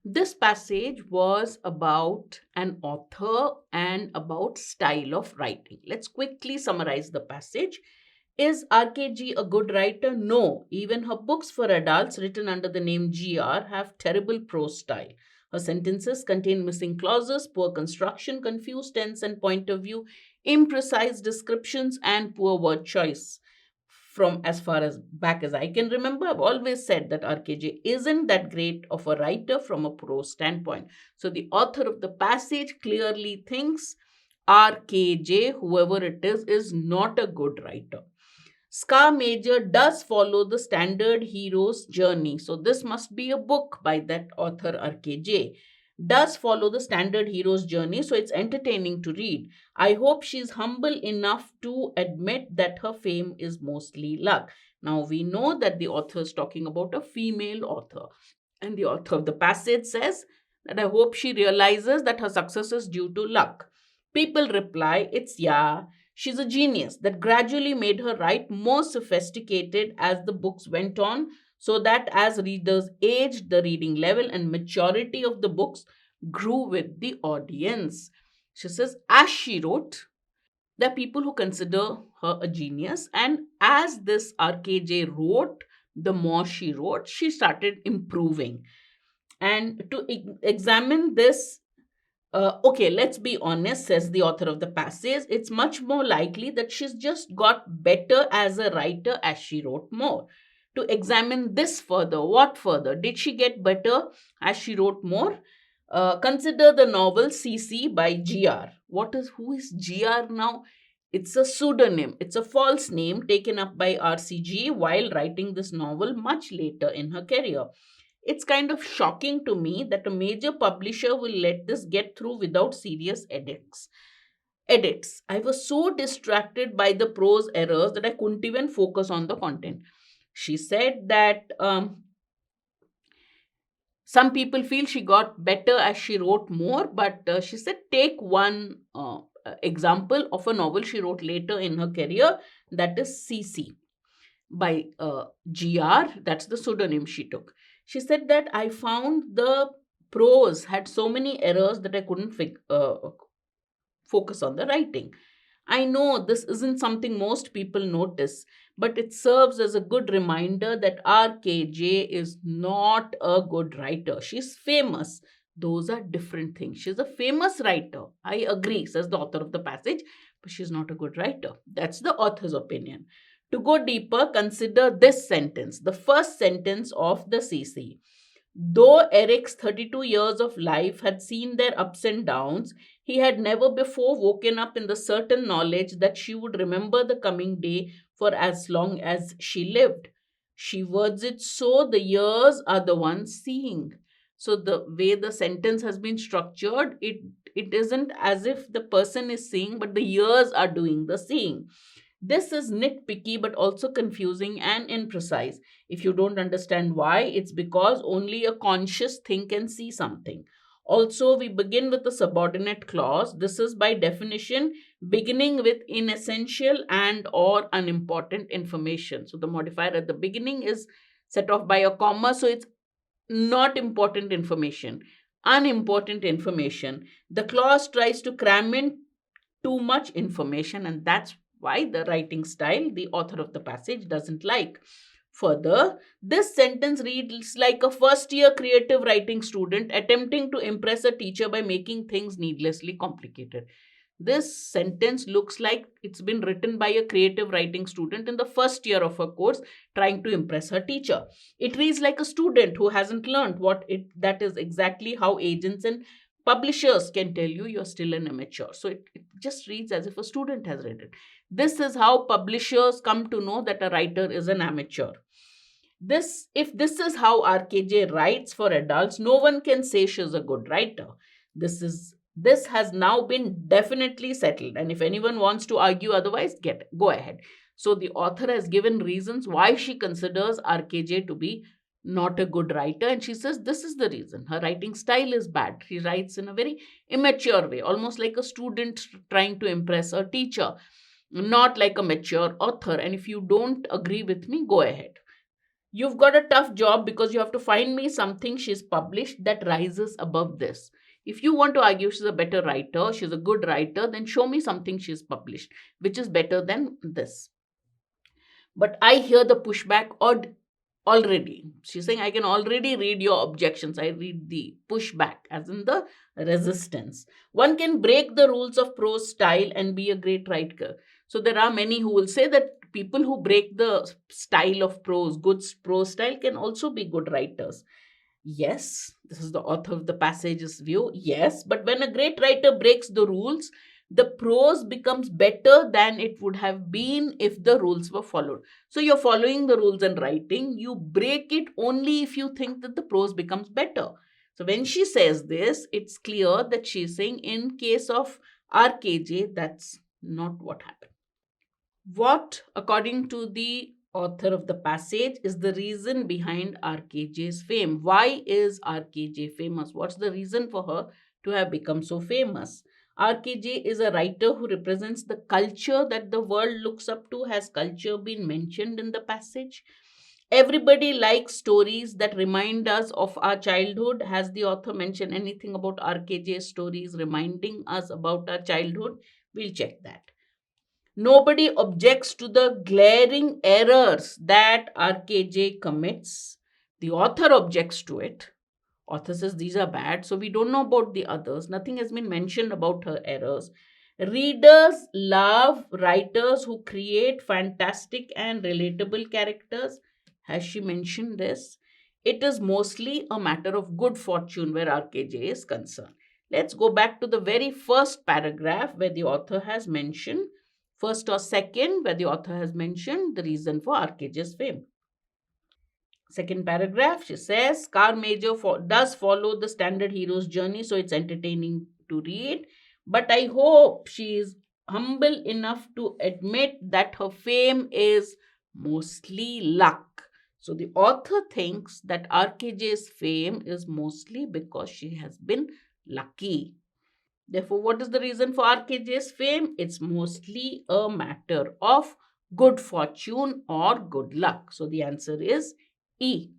This passage was about an author and about style of writing. Let's quickly summarize the passage. Is RKG a good writer? No. Even her books for adults written under the name GR have terrible prose style. Her sentences contain missing clauses, poor construction, confused tense and point of view, imprecise descriptions, and poor word choice. From as far as back as I can remember, I've always said that RKJ isn't that great of a writer from a prose standpoint. So the author of the passage clearly thinks RKJ, whoever it is not a good writer. Ska Major does follow the standard hero's journey. So, this must be a book by that author RKJ. Does follow the standard hero's journey, so it's entertaining to read. I hope she's humble enough to admit that her fame is mostly luck. Now, we know that the author is talking about a female author, and the author of the passage says that I hope she realizes that her success is due to luck. People reply, it's yeah. She's a genius that gradually made her write more sophisticated as the books went on, so that as readers aged, the reading level and maturity of the books grew with the audience. She says, as she wrote, there are people who consider her a genius, and as this RKJ wrote, the more she wrote, she started improving. And to examine this, okay, let's be honest, says the author of the passage. It's much more likely that she's just got better as a writer as she wrote more. To examine this further, what further? Did she get better as she wrote more? Consider the novel CC by GR. Who is GR now? It's a pseudonym. It's a false name taken up by RCG while writing this novel much later in her career. It's kind of shocking to me that a major publisher will let this get through without serious edits. I was so distracted by the prose errors that I couldn't even focus on the content. She said that some people feel she got better as she wrote more, but she said take one example of a novel she wrote later in her career, that is CC by GR. That's the pseudonym she took. She said that I found the prose had so many errors that I couldn't focus on the writing. I know this isn't something most people notice, but it serves as a good reminder that RKJ is not a good writer. She's famous. Those are different things. She's a famous writer. I agree, says the author of the passage, but she's not a good writer. That's the author's opinion. To go deeper, consider this sentence, the first sentence of the CC. Though Eric's 32 years of life had seen their ups and downs, he had never before woken up in the certain knowledge that she would remember the coming day for as long as she lived. She words it so the years are the ones seeing. So the way the sentence has been structured, it isn't as if the person is seeing, but the years are doing the seeing. This is nitpicky but also confusing and imprecise. If you don't understand why, it's because only a conscious thing can see something. Also, we begin with a subordinate clause. This is by definition beginning with inessential and or unimportant information. So the modifier at the beginning is set off by a comma, so it's not important information, unimportant information. The clause tries to cram in too much information, and that's why the writing style the author of the passage doesn't like. Further, this sentence reads like a first year creative writing student attempting to impress a teacher by making things needlessly complicated. This sentence looks like it's been written by a creative writing student in the first year of her course trying to impress her teacher. It reads like a student who hasn't learned what it that is exactly how agents and publishers can tell you you're still an amateur. So it just reads as if a student has read it. This is how publishers come to know that a writer is an amateur. If this is how RKJ writes for adults, no one can say she's a good writer. This has now been definitely settled, and if anyone wants to argue otherwise, go ahead. So the author has given reasons why she considers RKJ to be not a good writer, and she says this is the reason. Her writing style is bad. She writes in a very immature way, almost like a student trying to impress a teacher, not like a mature author. And if you don't agree with me, go ahead. You've got a tough job because you have to find me something she's published that rises above this. If you want to argue she's a better writer, she's a good writer, then show me something she's published which is better than this. But I hear the pushback already. She's saying, I can already read your objections. I read the pushback, as in the resistance. One can break the rules of prose style and be a great writer. So there are many who will say that people who break the style of prose, good prose style, can also be good writers. Yes, this is the author of the passage's view. Yes, but when a great writer breaks the rules, the prose becomes better than it would have been if the rules were followed. So you're following the rules and writing, you break it only if you think that the prose becomes better. So when she says this, it's clear that she's saying in case of RKJ, that's not what happened. What, according to the author of the passage, is the reason behind RKJ's fame? Why is RKJ famous? What's the reason for her to have become so famous? RKJ is a writer who represents the culture that the world looks up to. Has culture been mentioned in the passage? Everybody likes stories that remind us of our childhood. Has the author mentioned anything about RKJ stories reminding us about our childhood? We'll check that. Nobody objects to the glaring errors that RKJ commits. The author objects to it. Author says these are bad, so we don't know about the others. Nothing has been mentioned about her errors. Readers love writers who create fantastic and relatable characters. Has she mentioned this? It is mostly a matter of good fortune where RKJ is concerned. Let's go back to the very first paragraph where the author has mentioned, first or second, where the author has mentioned the reason for RKJ's fame. Second paragraph, she says, Car Major does follow the standard hero's journey, so it's entertaining to read. But I hope she is humble enough to admit that her fame is mostly luck. So the author thinks that RKJ's fame is mostly because she has been lucky. Therefore, what is the reason for RKJ's fame? It's mostly a matter of good fortune or good luck. So the answer is E.